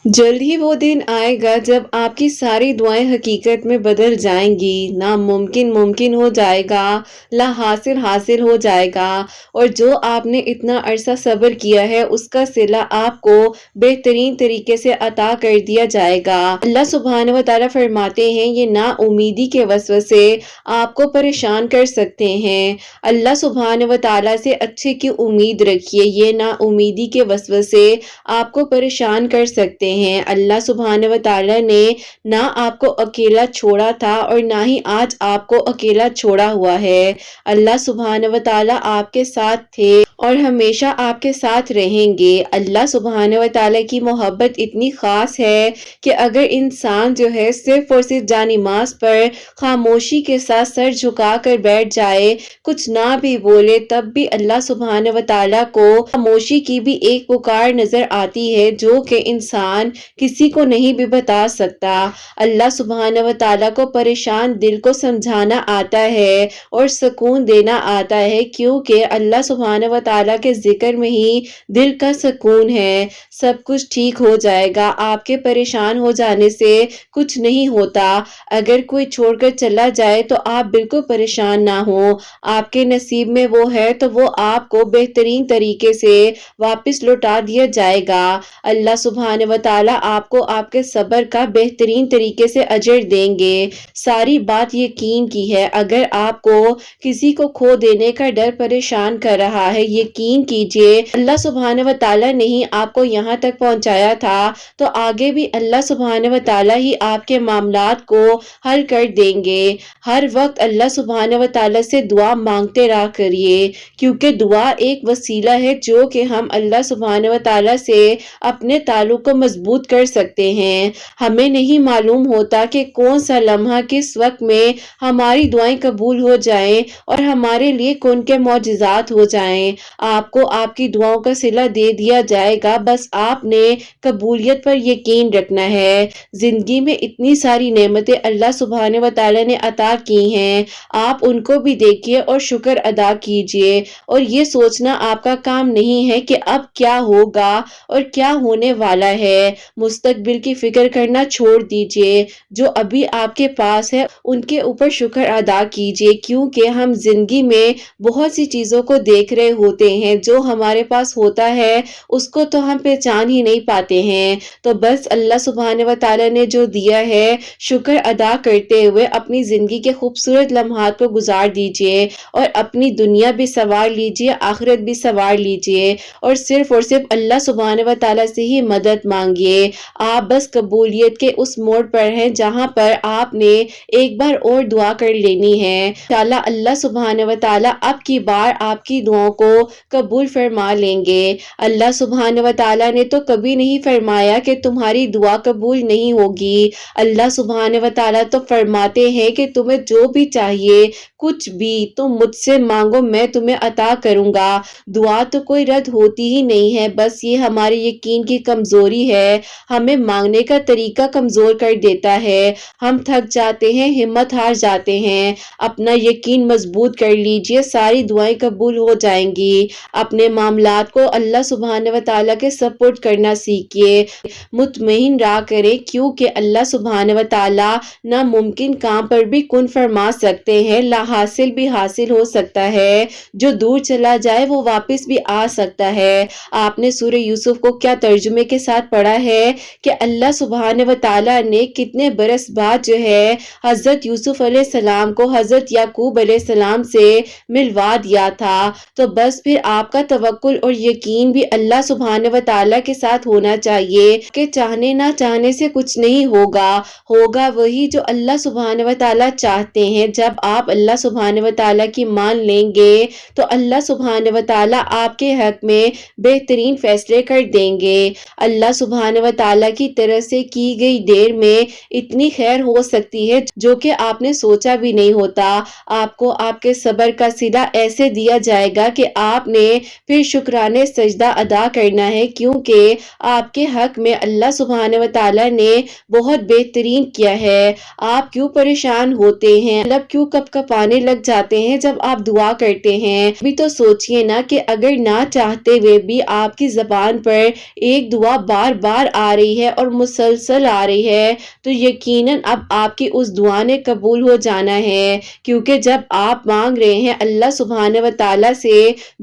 जल्द ही वो दिन आएगा जब आपकी सारी दुआएं हकीकत में बदल जाएंगी। नामुमकिन मुमकिन हो जाएगा, ला हासिल हासिल हो जाएगा, और जो आपने इतना अरसा सब्र किया है उसका सिला आपको बेहतरीन तरीके से अता कर दिया जाएगा। अल्लाह सुब्हानहू व तआला फरमाते हैं, ये नाउमीदी के वसवसे आपको परेशान कर सकते हैं। अल्लाह सुब्हानहू व तआला से अच्छे की उम्मीद रखिए, ये नाउमीदी के वसवसे आपको परेशान कर सकते हैं। अल्लाह सुब्हानहू व तआला ने ना आपको अकेला छोड़ा था और ना ही आज आपको अकेला छोड़ा हुआ है। अल्लाह सुब्हानहू व तआला आपके साथ थे और हमेशा आपके साथ रहेंगे। अल्लाह सुब्हानहू व तआला की मोहब्बत इतनी ख़ास है कि अगर इंसान जो है सिर्फ और सिर्फ जानिमाज़ पर खामोशी के साथ सर झुका कर बैठ जाए, कुछ ना भी बोले, तब भी अल्लाह सुब्हानहू व तआला को खामोशी की भी एक पुकार नजर आती है जो कि इंसान किसी को नहीं भी बता सकता। अल्लाह सुब्हानहू व तआला को परेशान दिल को समझाना आता है और सुकून देना आता है, क्योंकि अल्लाह सुब्हानहू व तआला के जिक्र में ही दिल का सुकून है। सब कुछ ठीक हो जाएगा, आपके परेशान हो जाने से कुछ नहीं होता। अगर कोई छोड़कर चला जाए तो आप बिल्कुल परेशान ना हो, आपके नसीब में वो है तो वो आपको बेहतरीन तरीके से वापस लौटा दिया जाएगा। अल्लाह सुब्हानहू व तआला आपको आपके सब्र का बेहतरीन तरीके से अजर देंगे। सारी बात यकीन की है। अगर आपको किसी को खो देने का डर परेशान कर रहा है, यकीन कीजिए अल्लाह सुब्हानहू व तआला ने ही आपको यहाँ तक पहुँचाया था, तो आगे भी अल्लाह सुब्हानहू व तआला ही आपके मामलात को हल कर देंगे। हर वक्त अल्लाह सुब्हानहू व तआला से दुआ मांगते रहा करिए, क्योंकि दुआ एक वसीला है जो कि हम अल्लाह सुब्हानहू व तआला से अपने ताल्लुक को मजबूत कर सकते हैं। हमें नहीं मालूम होता कि कौन सा लम्हा किस वक्त में हमारी दुआएं कबूल हो जाएं और हमारे लिए कौन के मौजिज़ात हो जाएं। आपको आपकी दुआओं का सिला दे दिया जाएगा, बस आपने कबूलियत पर यकीन रखना है। जिंदगी में इतनी सारी नेमतें अल्लाह सुब्हानहू व तआला ने अता की हैं, आप उनको भी देखिए और शुक्र अदा कीजिए। और ये सोचना आपका काम नहीं है कि अब क्या होगा और क्या होने वाला है। मुस्तकबिल की फिक्र करना छोड़ दीजिए, जो अभी आपके पास है उनके ऊपर शुक्र अदा कीजिए, क्योंकि हम जिंदगी में बहुत सी चीजों को देख रहे होते हैं, जो हमारे पास होता है उसको तो हम पहचान ही नहीं पाते हैं। तो बस अल्लाह सुब्हानहू व तआला ने जो दिया है शुक्र अदा करते हुए अपनी जिंदगी के खूबसूरत लम्हात को गुजार दीजिए और अपनी दुनिया भी संवार लीजिए, आखिरत भी संवार लीजिए, और सिर्फ अल्लाह सुब्हानहू व तआला से ही मदद मांगिए। आप बस कबूलियत के उस मोड़ पर हैं जहां पर आपने एक बार और दुआ कर लेनी है। इंशाअल्लाह अल्लाह सुब्हानहू व तआला अब की बार आपकी दुआओं को कबूल फरमा लेंगे। अल्लाह सुब्हानहू व तआला ने तो कभी नहीं फरमाया कि तुम्हारी दुआ कबूल नहीं होगी। अल्लाह सुब्हानहू व तआला तो फरमाते हैं कि तुम्हें जो भी चाहिए, कुछ भी तुम मुझसे मांगो, मैं तुम्हें अता करूंगा। दुआ तो कोई रद्द होती ही नहीं है, बस ये हमारे यकीन की कमजोरी है, हमें मांगने का तरीका कमजोर कर देता है। हम थक जाते हैं, हिम्मत हार जाते हैं। अपना यकीन मजबूत कर लीजिए, सारी दुआएं कबूल हो जाएंगी। अपने मामलात को अल्लाह सुब्हानहू व तआला के सपोर्ट करना सीखिए, मुतमईन रहा करें, क्योंकि अल्लाह सुब्हानहू व तआला नामुमकिन काम पर भी कुन फरमा सकते हैं। ला हासिल भी हासिल हो सकता है, जो दूर चला जाए वो वापस भी आ सकता है। आपने सूरह यूसुफ को क्या तर्जुमे के साथ पढ़ा है कि अल्लाह सुब्हानहू व तआला ने कितने बरस बाद जो है हजरत यूसुफ अलैहिस्सलाम को हजरत याकूब अलैहिस्सलाम से मिलवा दिया था। तो बस फिर आपका तवक्कुल और यकीन भी अल्लाह सुब्हानहू व तआला के साथ होना चाहिए कि चाहने ना चाहने से कुछ नहीं होगा, होगा वही जो अल्लाह सुब्हानहू व तआला चाहते हैं। जब आप अल्लाह सुब्हानहू व तआला की मान लेंगे तो अल्लाह सुब्हानहू व तआला आपके हक में बेहतरीन फैसले कर देंगे। अल्लाह सुब्हानहू व तआला की तरफ से की गई देर में इतनी खैर हो सकती है जो कि आपने सोचा भी नहीं होता। आपको आपके सब्र का सिला ऐसे दिया जाएगा कि आपने फिर शुक्राने सजदा अदा करना है, क्योंकि आपके हक में अल्लाह सुब्हानहू व तआला ने बहुत बेहतरीन किया है। आप क्यों परेशान होते हैं, मतलब क्यों कपकपाने آنے لگ جاتے ہیں جب آپ دعا کرتے ہیں۔ بھی تو سوچئے نا کہ اگر نہ چاہتے ہوئے بھی آپ کی زبان پر ایک دعا بار بار آ رہی ہے اور مسلسل آ رہی ہے تو یقیناً اب آپ کی اس دعا نے قبول ہو جانا ہے، کیونکہ جب آپ مانگ رہے ہیں اللہ سبحانہ و تعالیٰ سے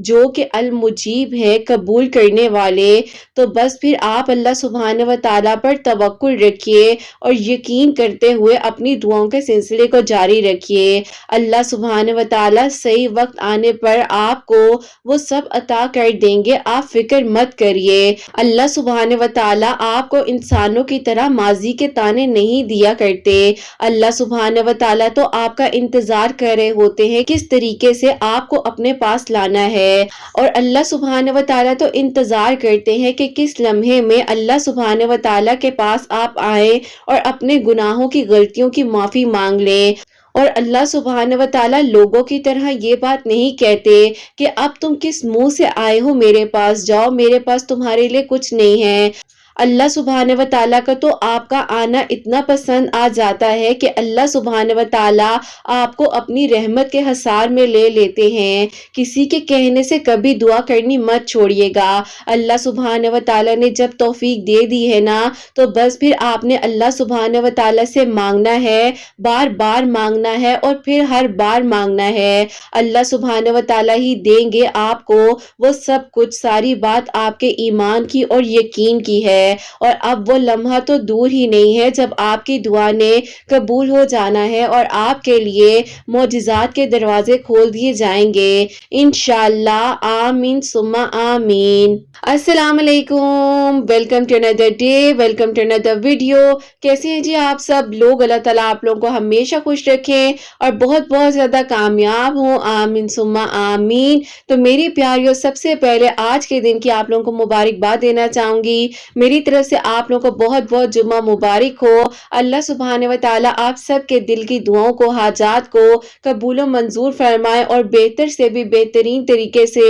جو کہ المجیب ہے، قبول کرنے والے، تو بس پھر آپ اللہ سبحانہ و تعالیٰ پر توکل رکھیے اور یقین کرتے ہوئے اپنی دعاؤں کے سلسلے کو جاری رکھیے۔ اللہ سبحانہ و تعالیٰ صحیح وقت آنے پر آپ کو وہ سب عطا کر دیں گے، آپ فکر مت کریے۔ اللہ سبحانہ و تعالیٰ آپ کو انسانوں کی طرح ماضی کے تانے نہیں دیا کرتے۔ اللہ سبحانہ و تعالیٰ تو آپ کا انتظار کر رہے ہوتے ہیں کس طریقے سے آپ کو اپنے پاس لانا ہے، اور اللہ سبحانہ و تعالیٰ تو انتظار کرتے ہیں کہ کس لمحے میں اللہ سبحانہ و تعالیٰ کے پاس آپ آئیں اور اپنے گناہوں کی غلطیوں کی معافی مانگ لیں۔ اور اللہ سبحانہ و تعالیٰ لوگوں کی طرح یہ بات نہیں کہتے کہ اب تم کس منہ سے آئے ہو میرے پاس، جاؤ میرے پاس تمہارے لیے کچھ نہیں ہے۔ اللہ سبحانہ و تعالیٰ کا تو آپ کا آنا اتنا پسند آ جاتا ہے کہ اللہ سبحانہ و تعالیٰ آپ کو اپنی رحمت کے حصار میں لے لیتے ہیں۔ کسی کے کہنے سے کبھی دعا کرنی مت چھوڑیے گا۔ اللہ سبحانہ و تعالیٰ نے جب توفیق دے دی ہے نا تو بس پھر آپ نے اللہ سبحانہ و تعالیٰ سے مانگنا ہے، بار بار مانگنا ہے اور پھر ہر بار مانگنا ہے۔ اللہ سبحانہ و تعالیٰ ہی دیں گے آپ کو وہ سب کچھ، ساری بات آپ کے ایمان کی اور یقین کی ہے۔ اور اب وہ لمحہ تو دور ہی نہیں ہے جب آپ کی دعا نے قبول ہو جانا ہے اور آپ کے لیے معجزات کے دروازے کھول دیے جائیں گے انشاءاللہ۔ آمین ثم آمین۔ السلام علیکم، welcome to another day, welcome to another video. کیسے ہیں جی آپ سب لوگ؟ اللہ تعالیٰ آپ لوگوں کو ہمیشہ خوش رکھیں اور بہت بہت زیادہ کامیاب ہوں، آمین ثم آمین۔ تو میری پیاریوں، سب سے پہلے آج کے دن کی آپ لوگوں کو مبارکباد دینا چاہوں گی۔ میری طرف سے آپ لوگوں کو بہت بہت جمعہ مبارک ہو۔ اللہ سبحانہ و تعالیٰ آپ سب کے دل کی دعاؤں کو، حاجات کو قبول و منظور فرمائے اور بہتر سے بھی بہترین طریقے سے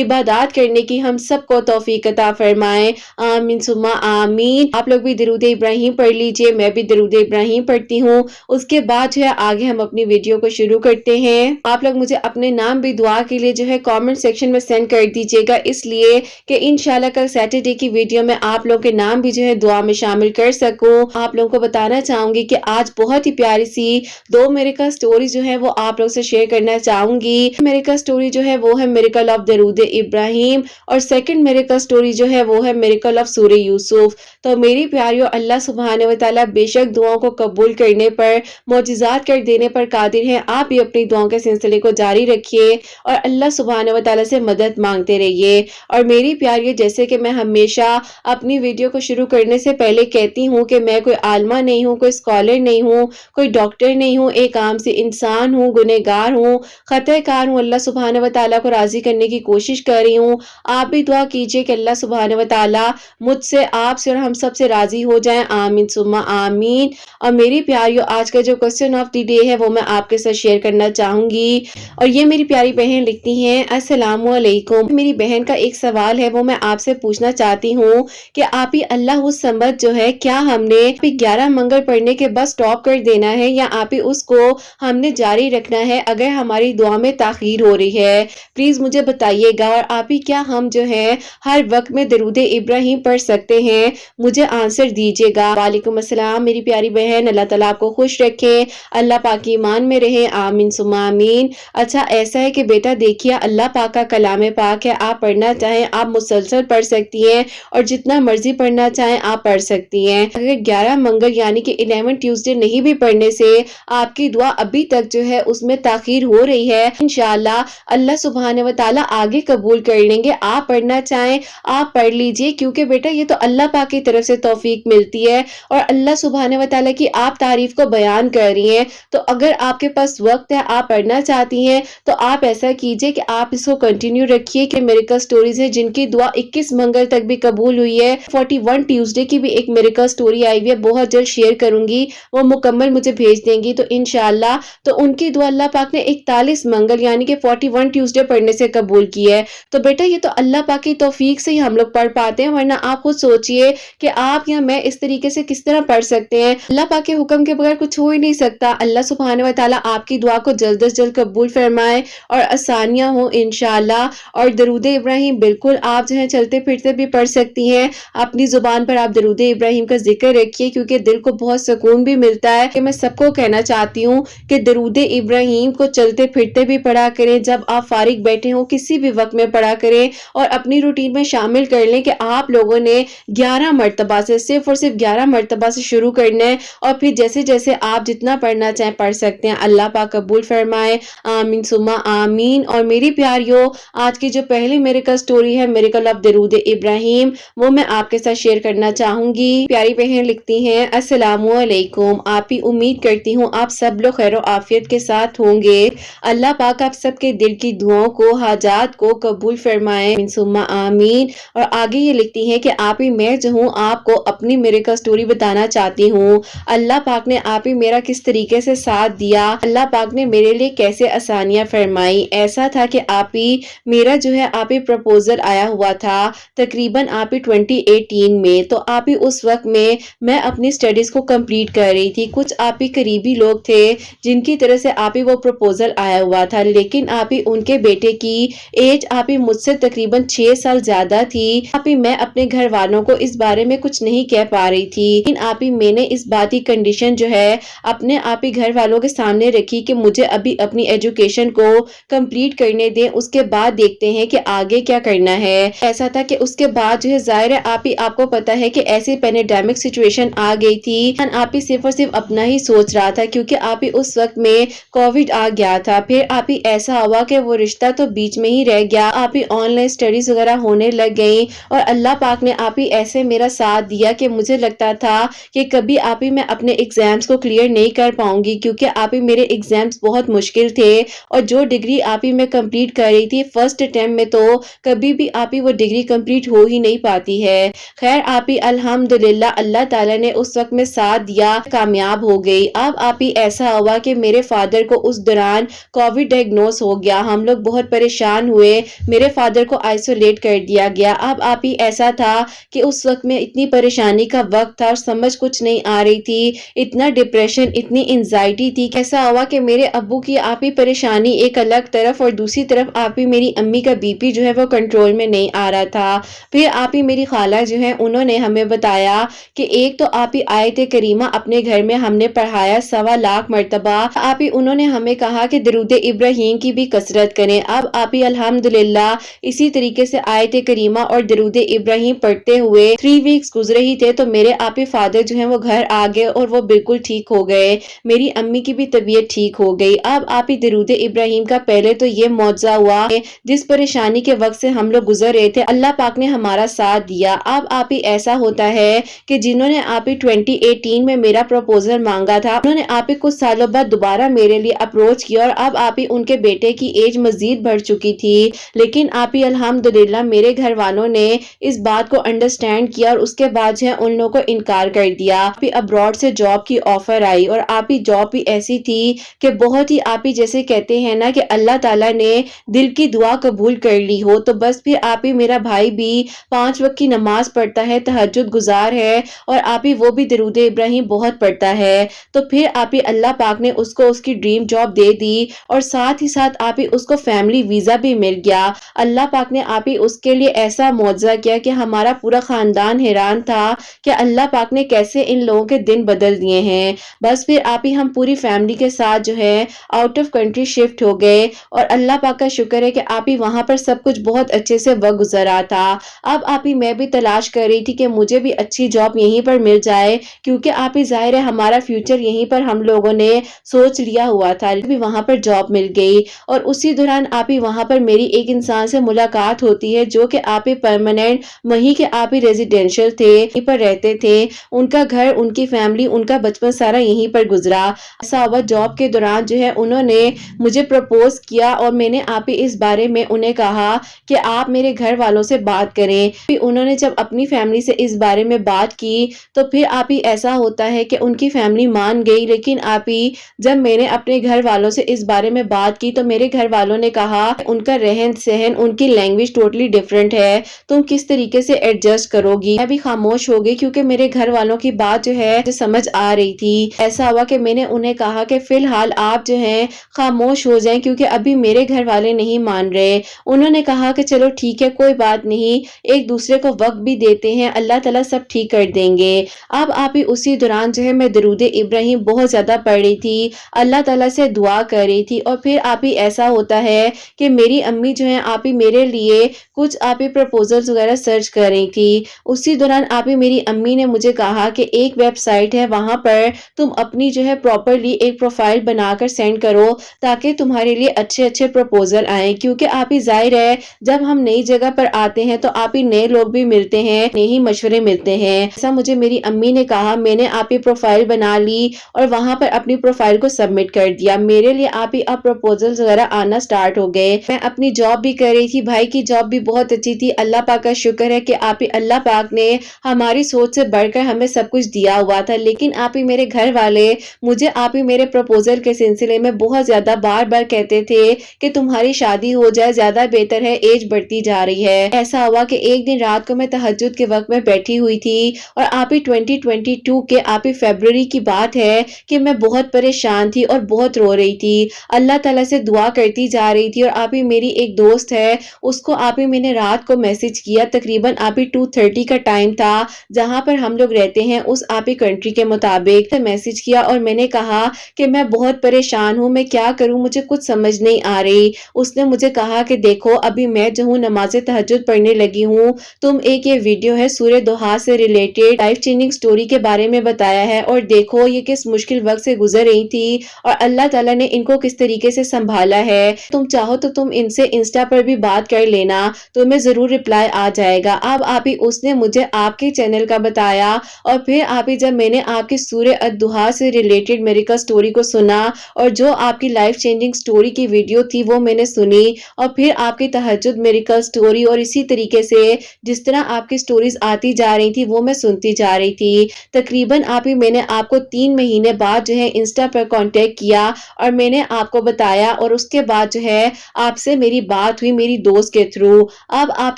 عبادات کرنے کی ہم سب کو توفیق عطا فرمائے، آمین ثم آمین۔ آپ لوگ بھی درود ابراہیم پڑھ لیجئے، میں بھی درود ابراہیم پڑھتی ہوں۔ اس کے بعد جو ہے آگے ہم اپنی ویڈیو کو شروع کرتے ہیں۔ آپ لوگ مجھے اپنے نام بھی دعا کے لیے جو ہے کامنٹ سیکشن میں سینڈ کر دیجئے گا، اس لیے کہ انشاءاللہ کل سیٹرڈے کی ویڈیو میں آپ لوگوں کے نام بھی جو ہے دعا میں شامل کر سکوں۔ آپ لوگوں کو بتانا چاہوں گی کہ آج بہت ہی پیاری سی 2 میریکل سٹوری جو ہے وہ آپ لوگ سے شیئر کرنا چاہوں گی۔ میریکل سٹوری جو ہے وہ ہے میریکل آف درود ابراہیم، اور سیکنڈ میریکل سٹوری جو ہے وہ ہے میریکل آف سورہ یوسف۔ تو میری پیاریوں، اللہ سبحانہ و تعالیٰ بے شک دعاؤں کو قبول کرنے پر، معجزات کر دینے پر قادر ہے۔ آپ بھی اپنی دعاؤں کے سلسلے کو جاری رکھیے اور اللہ سبحانہ و تعالیٰ سے مدد مانگتے رہیے۔ اور میری پیاریوں، جیسے کہ میں ہمیشہ اپنی ویڈیو کو شروع کرنے سے پہلے کہتی ہوں کہ میں کوئی عالمہ نہیں ہوں، کوئی اسکالر نہیں ہوں، کوئی ڈاکٹر نہیں ہوں، ایک عام سی انسان ہوں، گنہگار ہوں، خطا کار ہوں، اللہ سبحانہ و تعالیٰ کو راضی کرنے کی کوشش کر رہی ہوں۔ آپ بھی دعا کیجئے کہ اللہ سبحانہ و تعالیٰ مجھ سے، آپ سے اور ہم سب سے راضی ہو جائیں، آمین ثم آمین۔ اور میری پیاریوں، آج کا جو کوسچن آف دی ڈے ہے وہ میں آپ کے ساتھ شیئر کرنا چاہوں گی، اور یہ میری پیاری بہن لکھتی ہیں، السلام علیکم۔ میری بہن کا ایک سوال ہے، وہ میں آپ سے پوچھنا چاہتی ہوں کہ آپ ہی اللہ الصمد جو ہے، کیا ہم نے 11 منگل پڑھنے کے بعد سٹاپ کر دینا ہے یا آپ ہی اس کو ہم نے جاری رکھنا ہے اگر ہماری دعا میں تاخیر ہو رہی ہے؟ پلیز مجھے بتائیے گا۔ اور آپ ہی کیا ہم جو ہے ہر وقت میں درود ابراہیم پڑھ سکتے ہیں؟ مجھے آنسر دیجیے گا۔ وعلیکم السلام میری پیاری بہن، اللہ تعالیٰ آپ کو خوش رکھے، اللہ پاک ایمان میں رہے، آمین ثم آمین۔ اچھا ایسا ہے کہ بیٹا دیکھیے، اللہ پاک کا کلام پاک ہے، آپ پڑھنا چاہیں آپ مسلسل پڑھ سکتی ہیں اور جتنا مرضی پڑھنا چاہیں آپ پڑھ سکتی ہیں۔ اگر 11 منگل یعنی کہ 11 ٹیوزڈے نہیں بھی پڑھنے سے آپ کی دعا ابھی تک جو ہے اس میں تاخیر ہو رہی ہے، انشاءاللہ اللہ سبحانہ و تعالیٰ آگے قبول کر لیں گے۔ آپ پڑھنا چاہیں آپ پڑھ لیجئے، کیونکہ بیٹا یہ تو اللہ پاک کی طرف سے توفیق ملتی ہے اور اللہ سبحانہ و تعالیٰ کی آپ تعریف کو بیان کر رہی ہیں۔ تو اگر آپ کے پاس وقت ہے، آپ پڑھنا چاہتی ہیں، تو آپ ایسا کیجئے کہ آپ اس کو کنٹینیو رکھیے کہ میریکل سٹوریز ہیں جن کی دعا 21 منگل تک بھی قبول ہوئی ہے۔ 41 ٹیوزڈے کی بھی ایک میریکل سٹوری آئی ہوئی ہے، بہت جلد شیئر کروں گی، وہ مکمل مجھے بھیج دیں گی تو انشاءاللہ تو ان کی دعا اللہ پاک نے 41 منگل یعنی کہ 41 ٹیوزڈے پڑھنے سے قبول کی ہے۔ تو بیٹا یہ تو اللہ پاک کی توفیق तौफीक से ही हम लोग पढ़ पाते हैं, वरना आप खुद सोचिए कि आप या मैं इस तरीके से किस तरह पढ़ सकते हैं। अल्लाह पाक के हुक्म के बगैर कुछ हो ही नहीं सकता। अल्लाह सुब्हानहू व तआला आपकी दुआ को जल्द से जल्द कबूल फरमाए और आसानियां हो इंशाअल्लाह। और दरूद इब्राहिम बिल्कुल आप जो है चलते फिरते भी पढ़ सकती हैं। अपनी जुबान पर आप दरूद इब्राहिम का जिक्र रखिए, क्योंकि दिल को बहुत सुकून भी मिलता है। कि मैं सबको कहना चाहती हूँ कि दरूद इब्राहिम को चलते फिरते भी पढ़ा करें, जब आप फारिग बैठे हो किसी भी वक्त में पढ़ा करें, और अपनी रूटीन में शामिल कर लें कि आप लोगों ने 11 मरतबा से, सिर्फ और सिर्फ 11 मरतबा से शुरू करना है, और फिर जैसे जैसे आप जितना पढ़ना चाहें पढ़ सकते हैं। अल्लाह पाक कबूल फरमाए, आमीन सुम्मा आमीन। और मेरी प्यारियों, आज की जो पहली मिरेकल स्टोरी है, मिरेकल ऑफ दरूद इब्राहिम, वो मैं आपके साथ शेयर करना चाहूंगी। प्यारी बहन लिखती हैं, अस्सलामु अलैकुम। आप ही उम्मीद करती हूँ आप सब लोग खैर आफियत के साथ होंगे। अल्लाह पाक आप सबके दिल की दुआओं को, हाजात को कबूल फरमाए, आमीन सुम्मा आमीन। और आगे ये लिखती हैं कि आप ही मैं जो हूँ आपको अपनी मिरेकल स्टोरी बताना चाहती हूँ। अल्लाह पाक ने आप ही मेरा किस तरीके से साथ दिया, अल्लाह पाक ने मेरे लिए कैसे आसानियां फरमाई। ऐसा था कि आप ही मेरा जो है आप ही प्रपोजल आया हुआ था तकरीबन आप ही 2018 में। तो आप ही उस वक्त में मैं अपनी स्टडीज को कंप्लीट कर रही थी। कुछ आप ही करीबी लोग थे जिनकी तरह से आप ही वो प्रपोजल आया हुआ था, लेकिन आप ही उनके बेटे की एज आप ही मुझसे तकरीबन 6 साल ज्यादा थी। आप ही मैं अपने घर वालों को इस बारे में कुछ नहीं कह पा रही थी, लेकिन आप ही मैंने इस बात की कंडीशन जो है अपने आप ही घर वालों के सामने रखी कि मुझे अभी अपनी एजुकेशन को कंप्लीट करने दें, उसके बाद देखते हैं कि आगे क्या करना है। ऐसा था कि उसके बाद जो है जाहिर है आप ही आपको पता है कि ऐसी पैंडेमिक सिचुएशन आ गई थी, आप ही सिर्फ और सिर्फ अपना ही सोच रहा था, क्योंकि आप ही उस वक्त में कोविड आ गया था। फिर आप ही ऐसा हुआ कि वो रिश्ता तो बीच में ही रह गया, आप ही ऑनलाइन स्टडीज वगैरह होने लग गई, और अल्लाह पाक ने आप ही ऐसे मेरा साथ दिया कि मुझे लगता था कि कभी आप ही मैं अपने एग्जाम्स को क्लियर नहीं कर पाऊंगी, क्योंकि आप ही मेरे एग्जाम्स बहुत मुश्किल थे, और जो डिग्री आप ही मैं कंप्लीट कर रही थी फर्स्ट अटेम्प्ट में, तो कभी भी आप ही वो डिग्री कंप्लीट हो ही नहीं पाती है। खैर आप ही अल्हम्दुलिल्लाह अल्लाह ताला ने उस वक्त में साथ दिया, कामयाब हो गई। अब आप ही ऐसा हुआ कि मेरे फादर को उस दौरान कोविड डायग्नोस हो गया। हम लोग बहुत परेशान हुए, मेरे फादर को आइसोलेट कर दिया गया। अब आप ही ऐसा था कि उस वक्त में इतनी परेशानी का वक्त था और समझ कुछ नहीं आ रही थी, इतना डिप्रेशन, इतनी एंजाइटी थी। कैसा हुआ कि मेरे अब्बू की आप ही परेशानी एक अलग तरफ, और दूसरी तरफ आप ही मेरी अम्मी का बीपी जो है वो कंट्रोल में नहीं आ रहा था। फिर आप ही मेरी खाला जो है उन्होंने हमें बताया कि एक तो आप ही आयत करीमा अपने घर में हमने पढ़ाया 1.25 लाख मरतबा। आप ही उन्होंने हमें कहा कि दरूद इब्राहिम की भी कसरत करें। अब आप ही अल्हम्दुलिल्लाह इसी तरीके से आयत करीमा और दरूद इब्राहिम पढ़ते हुए 3 वीक्स गुजरे ही थे, तो मेरे आप ही फादर जो है वो घर आ गए और वो बिल्कुल ठीक हो गए। मेरी अम्मी की भी तबीयत ठीक हो गई। अब आप ही दरूद इब्राहिम का पहले तो ये मौजज़ा हुआ, जिस परेशानी के वक्त से हम लोग गुजर रहे थे अल्लाह पाक ने हमारा साथ दिया। अब आप ही ऐसा होता है कि जिन्होंने आप ही 2018 में मेरा प्रपोजल मांगा था, उन्होंने आप ही कुछ सालों बाद दोबारा मेरे लिए अप्रोच किया, और अब आप ही उनके बेटे की एज मजीद बढ़ चुकी थी, लेकिन आप ही अल्हम्दुलिल्लाह मेरे घर वालों ने इस बात को अंडरस्टैंड किया, और उसके बाद जो है उन लोगों को इनकार कर दिया। आप ही अब्रॉड से जॉब की ऑफर आई, और आप ही जॉब भी ऐसी थी कि बहुत ही आप ही जैसे कहते हैं ना कि अल्लाह ताला ने दिल की दुआ कबूल कर ली हो। तो बस फिर आप ही मेरा भाई भी 5 वक्त की नमाज पढ़ता है, तहज्जुद गुजार है, और आप ही वो भी दरूद इब्राहिम बहुत पढ़ता है। तो फिर आप ही अल्लाह पाक ने उसको उसकी ड्रीम जॉब दे दी, और साथ ही साथ आप ही उसको फैमिली वीजा भी मिल गया। अल्लाह पाक ने आप ही उसके लिए ऐसा मौजज़ा किया कि हमारा पूरा खानदान हैरान था कि अल्लाह पाक ने कैसे इन लोगों के दिन बदल दिए हैं। बस फिर आप ही हम पूरी फैमिली के साथ जो है आउट ऑफ कंट्री शिफ्ट हो गए, और अल्लाह पाक का शुक्र है कि आप ही वहां पर सब कुछ बहुत अच्छे से वक्त गुजरा था। अब आप ही मैं भी तलाश कर रही थी कि मुझे भी अच्छी जॉब यहीं पर मिल जाए, क्योंकि आप ही जाहिर है हमारा फ्यूचर यहीं पर हम लोगों ने सोच लिया हुआ था। भी वहां पर जॉब मिल गई, और उसी दौरान आप ही वहां पर मेरी एक इंसान से मुलाकात होती है जो कि आप ही परमानेंट वहीं के आप ही रेजिडेंशियल थे, यहीं पर रहते थे। उनका घर, उनकी फैमिली, उनका बचपन सारा यहीं पर गुजरा। ऐसा हुआ जॉब के दौरान जो है उन्होंने मुझे प्रपोज किया, और मैंने आप ही इस बारे में उन्हें कहा कि आप मेरे घर वालों से बात करें। फिर उन्होंने जब अपनी फैमिली से इस बारे में बात की, तो फिर आप ही ऐसा होता है कि उनकी फैमिली मान गई, लेकिन आप ही जब मैंने अपने घर वालों से इस बारे में बात की तो मेरे घर वालों ने कहा उनका रहन सहन, उनकी लैंग्वेज टोटली डिफरेंट है, तुम किस तरीके से एडजस्ट करोगी। मैं भी खामोश हो गई क्योंकि मेरे घर वालों की बात जो है मुझे समझ आ रही थी। ऐसा हुआ कि मैंने उन्हें कहा कि फिलहाल आप जो है खामोश हो जाएं क्योंकि अभी मेरे घर वाले नहीं मान रहे। उन्होंने कहा कि चलो ठीक है, कोई बात नहीं, एक दूसरे को वक्त भी देते हैं, अल्लाह ताला सब ठीक कर देंगे। अब आप ही उसी दौरान जो है मैं दरूद इब्राहिम बहुत ज़्यादा पढ़ रही थी, अल्लाह ताला से दुआ कर रही थी। और फिर आप ही ऐसा होता है कि मेरी अम्मी जो है आप ही मेरे लिए कुछ आप ही प्रपोजल्स वगैरह सर्च कर रही थी। उसी दौरान आप ही मेरी अम्मी ने मुझे कहा कि एक वेबसाइट है, वहां पर तुम अपनी जो है प्रॉपरली एक प्रोफाइल बनाकर सेंड करो ताकि तुम्हारे लिए अच्छे अच्छे प्रपोजल आए। क्योंकि आप ही जाहिर है जब हम नई जगह पर आते हैं तो आप ही नए लोग भी मिलते हैं, नए ही मशवरे मिलते हैं। ऐसा मुझे मेरी अम्मी ने कहा। मैंने आप ही प्रोफाइल बना ली और वहां पर अपनी प्रोफाइल को सबमिट कर दिया। मेरे लिए आप ही अब प्रपोजल्स वगैरह आना स्टार्ट हो गए। मैं अपनी जॉब भी कर रही थी, भाई की जॉब भी बहुत अच्छी थी। अल्लाह पाक का शुक्र है कि आप ही अल्लाह पाक ने हमारी सोच से बढ़कर हमें सब कुछ दिया हुआ था। लेकिन आप ही मेरे घर वाले मुझे आप ही मेरे प्रपोजल के सिलसिले में बहुत ज्यादा बार बार कहते थे कि तुम्हारी शादी हो जाए, ज्यादा बेहतर है, एज बढ़ती जा रही है। ऐसा हुआ कि एक दिन रात को मैं तहज्जुद के वक्त में बैठी हुई थी और आप ही 2022 के आप ही फरवरी की बात है कि मैं बहुत परेशान थी और बहुत रो रही थी, अल्लाह ताला से दुआ करती जा रही थी। और आप ही मेरी एक दोस्त है, उसको आप ही मैंने रात को मैसेज किया, तकरीबन आप ही 2:30 का टाइम था जहां पर हम लोग रहते हैं उस आप ही कंट्री के मुताबिक मैसेज किया और मैंने कहा कि मैं बहुत परेशान हूं, मैं क्या करूं, मुझे कुछ समझ नहीं आ रही। उसने मुझे कहा कि देखो अभी मैं जो हूँ नमाज तहज्जुद पढ़ने लगी हूँ, तुम एक ये वीडियो है सूरह दोहा से रिलेटेड लाइफ चेंजिंग स्टोरी के बारे में बताया है और देखो ये किस मुश्किल वक्त से गुजर रही थी और अल्लाह ताला ने इनको किस तरीके से संभाला है। तुम चाहो तो तुम इनसे इंस्टा पर भी बात कर लेना, तुम्हें जरूर रिप्लाई आ जाएगा। अब आप ही उसने मुझे आपके चैनल का बताया और फिर आप ही जब मैंने आपकी सूरह अद-दुहा से रिलेटेड मेरिकल स्टोरी को सुना और जो आपकी लाइफ चेंजिंग स्टोरी की वीडियो थी वो मैंने सुनी और फिर आपकी तहज्जुद मेरिकल स्टोरी और इसी तरीके से जिस तरह आपकी स्टोरीज आती जा रही थी वो मैं सुनती जा रही थी। तकरीबन आप ही मैंने आपको 3 महीने बाद जो है इंस्टा पर कांटेक्ट किया और मैंने आपको बताया और उसके बाद जो है आपसे मेरी बात हुई मेरी दोस्त के थ्रू। अब आप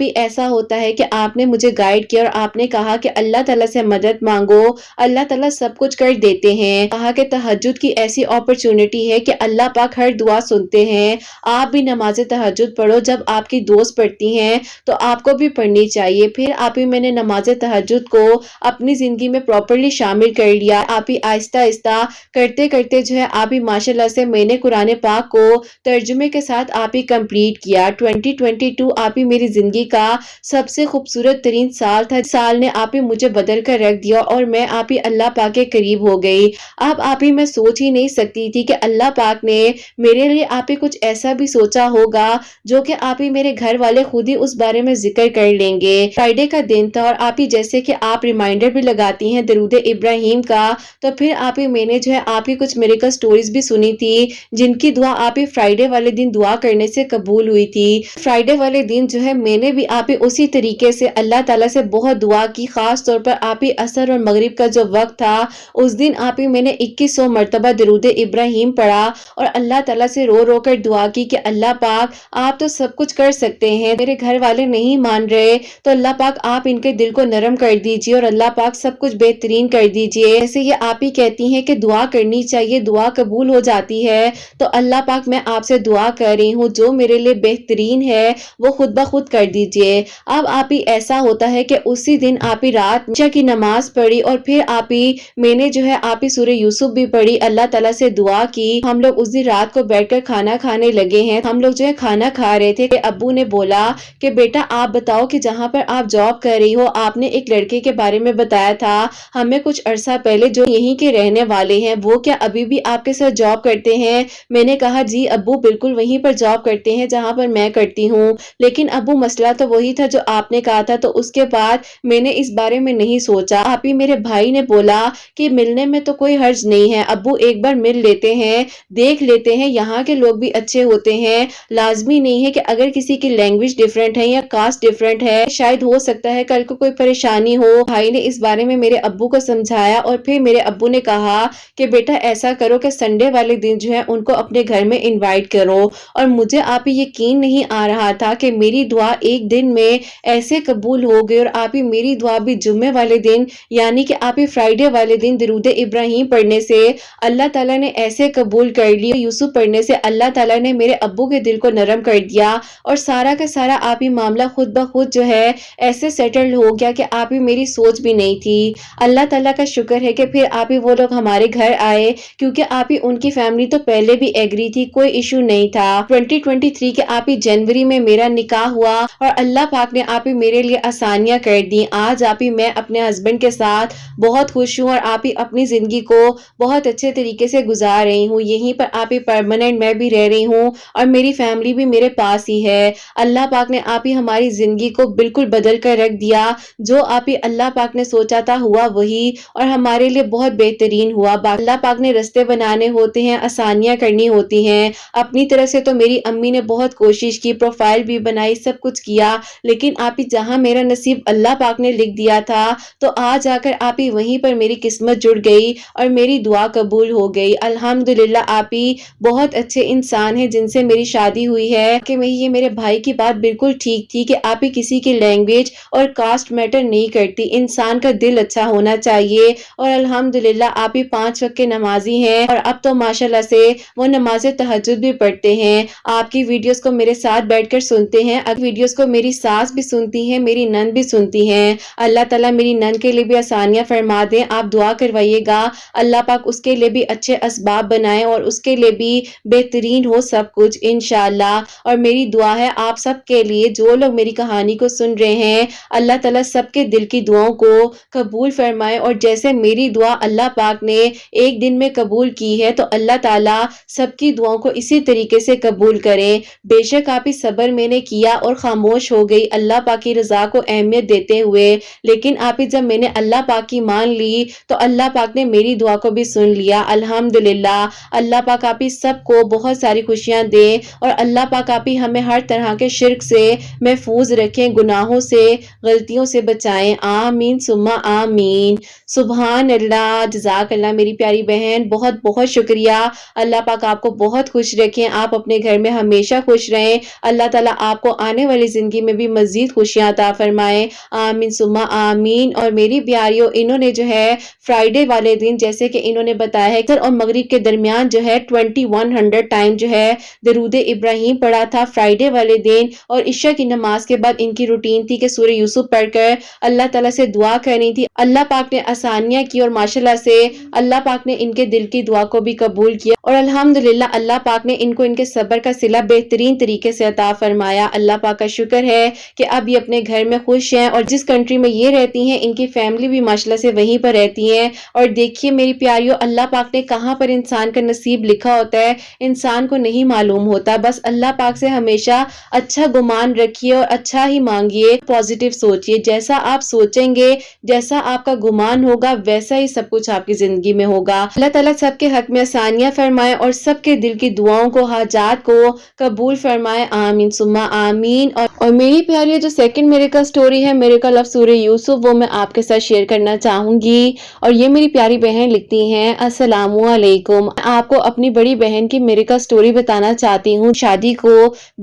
ही ऐसा होता है कि आपने मुझे गाइड किया और आपने कहा कि अल्लाह ताला से मदद मांगो, अल्लाह ताला सब कुछ कर देते हैं। कहा कि तहज्जुद की ऐसी अपॉर्चुनिटी है कि अल्लाह पाक हर दुआ सुनते हैं। आप भी नमाज तहज्जुद पढ़ो, जब आपकी दोस्त पढ़ती हैं तो आपको भी पढ़नी चाहिए। फिर आप ही मैंने नमाज तहज्जुद को अपनी जिंदगी में प्रॉपरली शामिल कर लिया। आप ही आहिस्ता आहिस्ता करते करते जो है आप ही माशाल्लाह से मैंने कुरान पाक को तर्जुमे के साथ आप ही कंप्लीट किया। 2022 आप ही मेरी जिंदगी का सबसे खूबसूरत तरीन साल था। साल ने आप ही मुझे बदल कर रख दिया और मैं आप ही अल्लाह पाक के करीब हो गई। अब आप ही मैं सोच ही नहीं सकती थी कि अल्लाह पाक ने मेरे लिए आप ही कुछ ऐसा भी सोचा होगा जो कि आप ही मेरे घर वाले खुद ही उस बारे में जिक्र कर लेंगे। फ्राइडे का दिन था और आप ही जैसे कि आप रिमाइंडर भी लगाती हैं दरूद इब्राहिम का, तो फिर आप ही मैंने जो है आप ही कुछ मेरिकल स्टोरीज भी सुनी थी जिनकी दुआ आप ही फ्राइडे वाले दिन दुआ करने से कबूल हुई थी। फ्राइडे वाले दिन जो है मैंने भी आप ही उसी तरीके से अल्लाह ताला से बहुत दुआ की, खास तौर पर आप ही असर और मगरिब का जो वक्त था उस दिन आप ही मैंने 2100 मरतबा दरूद इब्राहिम पढ़ा और अल्लाह ताला से रो रो कर दुआ की कि अल्लाह पाक आप तो सब कुछ कर सकते हैं, मेरे घर वाले नहीं मान रहे तो अल्लाह पाक आप इनके दिल को नरम कर दीजिए और अल्लाह पाक सब कुछ बेहतरीन कर दीजिए। ऐसे ये आप ही कहती हैं कि दुआ करनी चाहिए, दुआ कबूल हो जाती है, तो अल्लाह पाक मैं आपसे दुआ कर रही हूँ जो मेरे लिए बेहतरीन है वो खुद ब खुद कर दीजिए। अब आप ही ऐसा होता है कि उसी दिन आप ही रात ईशा की नमाज पढ़ी और फिर आप ही मैंने जो है आप ही सूरह यूसुफ भी पढ़ी, अल्लाह ताला से दुआ की। हम लोग उस दिन रात को बैठकर खाना खाने लगे हैं। हम लोग जो है खाना खा रहे थे कि अब्बू ने बोला कि बेटा आप बताओ कि जहाँ पर आप जॉब कर रही हो, आपने एक लड़के के बारे में बताया था हमें कुछ अरसा पहले जो यहीं के रहने वाले हैं, वो क्या अभी भी आपके साथ जॉब करते हैं? मैंने कहा जी अब्बू बिल्कुल वहीं पर जॉब करते हैं जहाँ पर मैं करती हूँ, लेकिन अब्बू मसला तो वही था जो आपने कहा था। तो उसके बाद मैंने इस बारे में नहीं सोचा। आप ही मेरे भाई ने बोला कि मिलने में तो कोई हर्ज नहीं है अब्बू, एक बार मिल लेते हैं, देख लेते हैं, यहाँ के लोग भी अच्छे होते हैं, लाजमी नहीं है कि अगर किसी की लैंग्वेज डिफरेंट है या कास्ट डिफरेंट है, शायद हो सकता है कल को कोई परेशानी हो। भाई ने इस बारे में मेरे अब्बू को समझाया और फिर मेरे अब्बू ने कहा कि बेटा ऐसा करो कि संडे वाले दिन जो है उनको अपने घर में इनवाइट करो। और मुझे आप यकीन नहीं आ रहा था कि मेरी دعا ایک دن میں ایسے قبول ہو گئی، اور آپ ہی میری دعا بھی جمعے والے دن یعنی کہ آپ ہی فرائیڈے والے دن درود ابراہیم پڑھنے سے اللہ تعالیٰ نے ایسے قبول کر لی، یوسف پڑھنے سے اللہ تعالیٰ نے میرے ابو کے دل کو نرم کر دیا، اور سارا کا سارا آپ ہی معاملہ خود بخود جو ہے ایسے سیٹل ہو گیا کہ آپ ہی میری سوچ بھی نہیں تھی۔ اللہ تعالیٰ کا شکر ہے کہ پھر آپ ہی وہ لوگ ہمارے گھر آئے، کیونکہ آپ ہی ان کی فیملی تو پہلے بھی ایگری تھی، کوئی ایشو نہیں تھا۔ 2023 کے آپ ہی جنوری میں میرا نکاح ہوا، اور اللہ پاک نے آپ ہی میرے لیے آسانیاں کر دی۔ آج آپ ہی میں اپنے ہسبینڈ کے ساتھ بہت خوش ہوں، اور آپ ہی اپنی زندگی کو بہت اچھے طریقے سے گزار رہی ہوں، یہیں پر آپ ہی پرماننٹ میں بھی رہ رہی ہوں، اور میری فیملی بھی میرے پاس ہی ہے۔ اللہ پاک نے آپ ہی ہماری زندگی کو بالکل بدل کر رکھ دیا، جو آپ ہی اللہ پاک نے سوچا تھا ہوا وہی، اور ہمارے لیے بہت بہترین ہوا۔ اللہ پاک نے رستے بنانے ہوتے ہیں، آسانیاں کرنی ہوتی ہیں۔ اپنی طرف سے تو میری امی نے بہت کوشش کی، پروفائل بھی بنائی، سب کچھ کیا، لیکن آپ ہی جہاں میرا نصیب اللہ پاک نے لکھ دیا تھا، تو آج آ کر آپ ہی وہیں پر میری قسمت جڑ گئی، اور میری دعا قبول ہو گئی۔ الحمدللہ آپ ہی بہت اچھے انسان ہیں جن سے میری شادی ہوئی ہے، کہ یہ میرے بھائی کی بات بالکل ٹھیک تھی کہ آپ ہی کسی کی لینگویج اور کاسٹ میٹر نہیں کرتی، انسان کا دل اچھا ہونا چاہیے۔ اور الحمدللہ آپ ہی 5 وقت کے نمازی ہیں، اور اب تو ماشاءاللہ سے وہ نماز تہجد بھی پڑھتے ہیں، آپ کی ویڈیوز کو میرے ساتھ بیٹھ کر سنتے ہیں، اب ویڈیوز کو میری ساس بھی سنتی ہیں، میری نند بھی سنتی ہیں۔ اللہ تعالیٰ میری نند کے لیے بھی آسانیاں فرما دیں، آپ دعا کروائیے گا، اللہ پاک اس کے لیے بھی اچھے اسباب بنائیں، اور اس کے لیے بھی بہترین ہو سب کچھ انشاءاللہ۔ اور میری دعا ہے آپ سب کے لیے، جو لوگ میری کہانی کو سن رہے ہیں، اللہ تعالیٰ سب کے دل کی دعاؤں کو قبول فرمائے، اور جیسے میری دعا اللہ پاک نے ایک دن میں قبول کی ہے، تو اللہ تعالیٰ سب کی دعاؤں کو اسی طریقے سے قبول کریں۔ بے شک آپ ہی صبر میں نے کیا اور خاموش ہو گئی اللہ پاک کی رضا کو اہمیت دیتے ہوئے، لیکن آپ ہی جب میں نے اللہ پاک کی مان لی تو اللہ پاک نے میری دعا کو بھی سن لیا الحمدللہ۔ اللہ پاک آپ ہی سب کو بہت ساری خوشیاں دیں، اور اللہ پاک آپ ہی ہمیں ہر طرح کے شرک سے محفوظ رکھیں، گناہوں سے، غلطیوں سے بچائیں، آمین ثم آمین۔ سبحان اللہ، جزاک اللہ میری پیاری بہن، بہت بہت شکریہ۔ اللہ پاک آپ کو بہت خوش رکھیں، آپ اپنے گھر میں ہمیشہ خوش رہیں، اللہ تعالیٰ آپ کو آنے والی زندگی میں بھی مزید خوشیاں عطا فرمائیں، آمین ثم آمین۔ اور میری پیاریوں، انہوں نے جو ہے فرائیڈے والے دن جیسے کہ انہوں نے بتایا ہے اور مغرب کے درمیان جو ہے 2100 ٹائم جو ہے درود ابراہیم پڑھا تھا فرائیڈے والے دن، اور عشاء کی نماز کے بعد ان کی روٹین تھی کہ سورہ یوسف پڑھ کر اللہ تعالیٰ سے دعا کرنی تھی۔ اللہ پاک نے آسانیاں کی، اور ماشاءاللہ سے اللہ پاک نے ان کے دل کی دعا کو بھی قبول کیا، اور الحمدللہ اللہ پاک نے ان کو ان کے صبر کا صلہ بہترین طریقے سے عطا فرمایا۔ اللہ پاک کا شکر ہے کہ اب یہ اپنے گھر میں خوش ہیں، اور جس کنٹری میں یہ رہتی ہیں ان کی فیملی بھی ماشاءاللہ سے وہیں پر رہتی ہیں۔ اور دیکھیے میری پیاریوں، اللہ پاک نے کہاں پر انسان کا نصیب لکھا ہوتا ہے انسان کو نہیں معلوم ہوتا، بس اللہ پاک سے ہمیشہ اچھا گمان رکھیے اور اچھا ہی مانگیے، پازیٹیو سوچیے، جیسا آپ سوچیں گے، جیسا آپ کا گمان ہوگا، ویسا ہی سب کچھ آپ کی زندگی میں ہوگا۔ اللہ تعالیٰ سب کے حق میں آسانیاں فرمائے، اور سب کے دل کی دعاؤں کو، حاجات کو قبول فرمائے، آمین ثم آمین۔ اور میری پیاری جو سیکنڈ میریکل سٹوری ہے، میریکل آف سورہ یوسف، وہ میں آپ کے ساتھ شیئر کرنا چاہوں گی۔ اور یہ میری پیاری بہن لکھتی ہیں، السلام علیکم، آپ کو اپنی بڑی بہن کی میریکل سٹوری بتانا چاہتی ہوں۔ شادی کو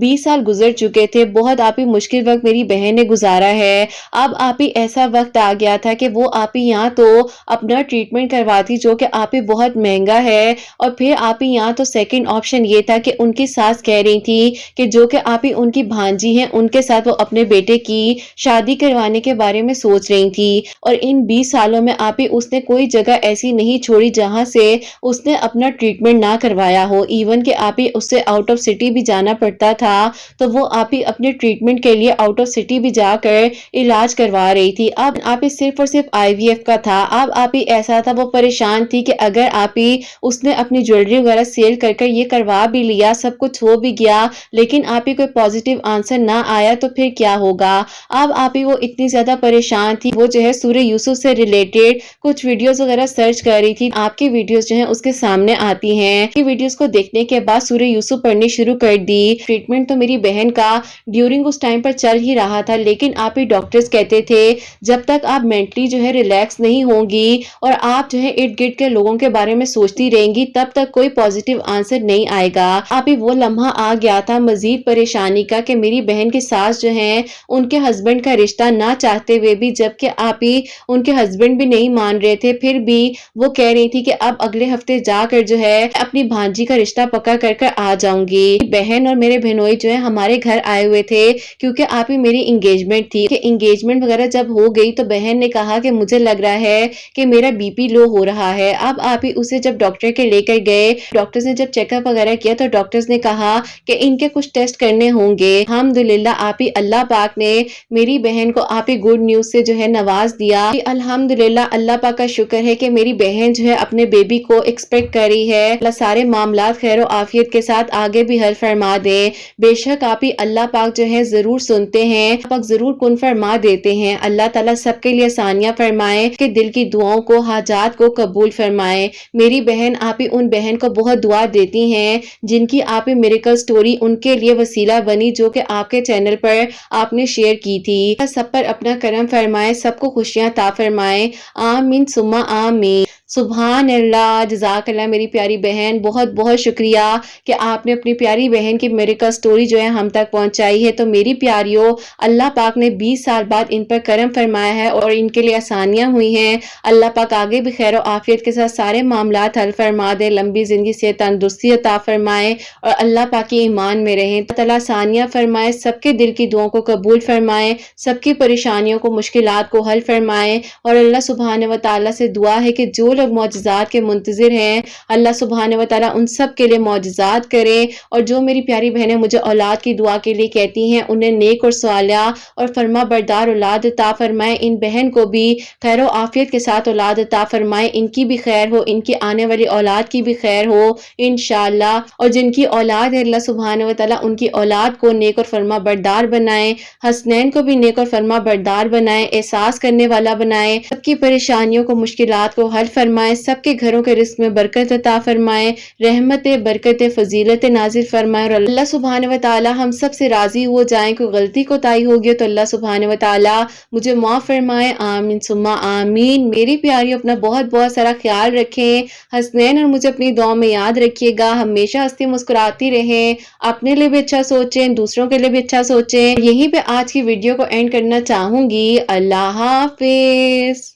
20 سال گزر چکے تھے، بہت آپ ہی مشکل وقت میری بہن نے گزارا ہے۔ اب آپ ہی ایسا وقت آ گیا تھا کہ وہ آپ ہی یہاں تو اپنا ٹریٹمنٹ کرواتی، جو کہ آپ ہی بہت مہنگا ہے، اور پھر آپ ہی یہاں تو سیکنڈ آپشن یہ تھا کہ ان کی ساس کہہ رہی تھی کہ جو کہ آپ ہی ان کی بھانجی ہیں، ان کے ساتھ وہ اپنے بیٹے کی شادی کروانے کے بارے میں سوچ رہی تھی۔ اور ان 20 سالوں میں آپ ہی اس نے کوئی جگہ ایسی نہیں چھوڑی جہاں سے اس نے اپنا ٹریٹمنٹ نہ کروایا ہو، ایون کہ آپ ہی اس سے آؤٹ آف سٹی بھی جانا پڑتا تھا، تو وہ آپ ہی اپنے ٹریٹمنٹ کے لیے آؤٹ آف سٹی بھی جا کر علاج کروا رہی تھی۔ اب آپ ہی صرف اور صرف IVF کا تھا۔ اب آپ ہی ایسا تھا، وہ پریشان تھی کہ اگر آپ ہی اس نے اپنی جویلری وغیرہ سیل کر کر یہ کروا بھی لیا، سب کچھ ہو بھی گیا، لیکن آپ ہی کوئی پازیٹیو آنسر نہ آیا تو پھر کیا ہوگا۔ اب آپ ہی وہ اتنی زیادہ پریشان تھی، وہ جو ہے سورہ یوسف سے ریلیٹڈ کچھ ویڈیوز وغیرہ سرچ کر رہی تھی۔ آپ کی ویڈیوز جو ہیں اس کے سامنے آتی ہیں، یہ ویڈیوز کو دیکھنے کے بعد سورہ یوسف پڑھنی شروع کر دی۔ ٹریٹمنٹ تو میری بہن کا ڈیورنگ اس ٹائم پر چل ہی رہا تھا، لیکن آپ ہی ڈاکٹرز کہتے تھے جب تک آپ مینٹلی جو ہے ریلیکس نہیں ہوں گی اور آپ جو ہے ارد گرد کے لوگوں کے بارے میں سوچتی رہیں گی، تب تک کوئی پازیٹیو آنسر نہیں آئے گا۔ آپ ہی وہ لمحہ آ گیا تھا مزید پریشانی کا کہ میری بہن کی ساس جو ہیں ان کے ہسبینڈ کا رشتہ نہ چاہتے ہوئے بھی، جبکہ آپ ہی ان کے ہسبینڈ بھی نہیں مان رہے تھے، پھر بھی وہ کہہ رہی تھی کہ اب اگلے ہفتے جا کر جو ہے اپنی بھانجی کا رشتہ پکا کر کر آ جاؤں گی۔ بہن اور میرے بہنوئی جو ہے ہمارے گھر آئے ہوئے تھے کیونکہ آپ ہی میری انگیجمنٹ تھی کہ انگیجمنٹ وغیرہ جب ہو گئی تو بہن نے کہا کہ مجھے لگ رہا ہے کہ میرا بی پی لو ہو رہا ہے۔ اب آپ ہی اسے جب ڈاکٹر کے لے کر گئے، ڈاکٹرز نے جب چیک اپ وغیرہ کیا تو ڈاکٹرز نے کہا کہ ان کے کچھ ٹیسٹ کرنے ہوں گے۔ الحمدللہ آپ ہی اللہ پاک نے میری بہن کو آپ ہی گڈ نیوز سے جو ہے نواز دیا۔ الحمدللہ اللہ پاک کا شکر ہے کہ میری بہن جو ہے اپنے بیبی کو ایکسپیکٹ کر رہی ہے۔ اللہ سارے معاملات خیر و عافیت کے ساتھ آگے بھی حل فرما دے۔ بے شک آپ ہی اللہ پاک جو ہے ضرور سنتے ہیں، اللہ پاک ضرور کن فرما دیتے ہیں۔ اللہ تعالیٰ سب کے لیے آسانیاں فرمائے کہ دل کی دعاؤں کو، حاجات کو قبول فرمائے۔ میری بہن آپ ہی ان بہن کو بہت دعا دیتی ہیں جن کی آپ ہی میریکل سٹوری ان کے لیے وسیلہ بنی، جو کہ آپ کے چینل پر آپ نے شیئر کی تھی۔ سب پر اپنا کرم فرمائے، سب کو خوشیاں عطا فرمائے، آمین ثم آمین۔ سبحان اللہ، جزاک اللہ میری پیاری بہن، بہت بہت شکریہ کہ آپ نے اپنی پیاری بہن کی میریکل سٹوری جو ہے ہم تک پہنچائی ہے۔ تو میری پیاریوں، اللہ پاک نے 20 سال بعد ان پر کرم فرمایا ہے اور ان کے لیے آسانیاں ہوئی ہیں۔ اللہ پاک آگے بھی خیر و عافیت کے ساتھ سارے معاملات حل فرما دے، لمبی زندگی سے تندرستی عطا فرمائے اور اللہ پاک کی ایمان میں رہیں۔ اللہ آسانیاں فرمائے، سب کے دل کی دعاؤں کو قبول فرمائے، سب کی پریشانیوں کو، مشکلات کو حل فرمائے۔ اور اللہ سبحانہ و تعالیٰ سے دعا ہے کہ جو لوگ معجزات کے منتظر ہیں، اللہ سبحانہ و تعالیٰ ان سب کے لیے معجزات کرے۔ اور جو میری پیاری بہنیں مجھے اولاد کی دعا کے لیے کہتی ہیں، انہیں نیک اور صالحہ اور فرما بردار اولاد عطا فرمائے۔ ان بہن کو بھی خیر و عافیت کے ساتھ اولاد عطا فرمائے، ان کی بھی خیر ہو، ان کی آنے والی اولاد کی بھی خیر ہو انشاءاللہ۔ اور جن کی اولاد ہے اللہ سبحانہ و تعالیٰ ان کی اولاد کو نیک اور فرما بردار بنائے، حسنین کو بھی نیک اور فرما بردار بنائے، احساس کرنے والا بنائے، سب کی پریشانیوں کو، مشکلات کو حل فرمائے، سب کے گھروں کے رزق میں برکت عطا فرمائے، رحمت برکت فضیلت نازل فرمائے۔ اور اللہ سبحانہ و تعالیٰ ہم سب سے راضی ہو جائیں۔ کوئی غلطی کوتاہی ہوگی تو اللہ سبحانہ و تعالیٰ مجھے معاف فرمائے، آمین ثم آمین۔ میری پیاریوں، اپنا بہت بہت سارا خیال رکھیں، حسنین اور مجھے اپنی دعاؤں میں یاد رکھیے گا، ہمیشہ ہنستی مسکراتی رہیں، اپنے لیے بھی اچھا سوچیں، دوسروں کے لیے بھی اچھا سوچیں۔ یہیں پہ آج کی ویڈیو کو اینڈ کرنا چاہوں گی۔ اللہ حافظ۔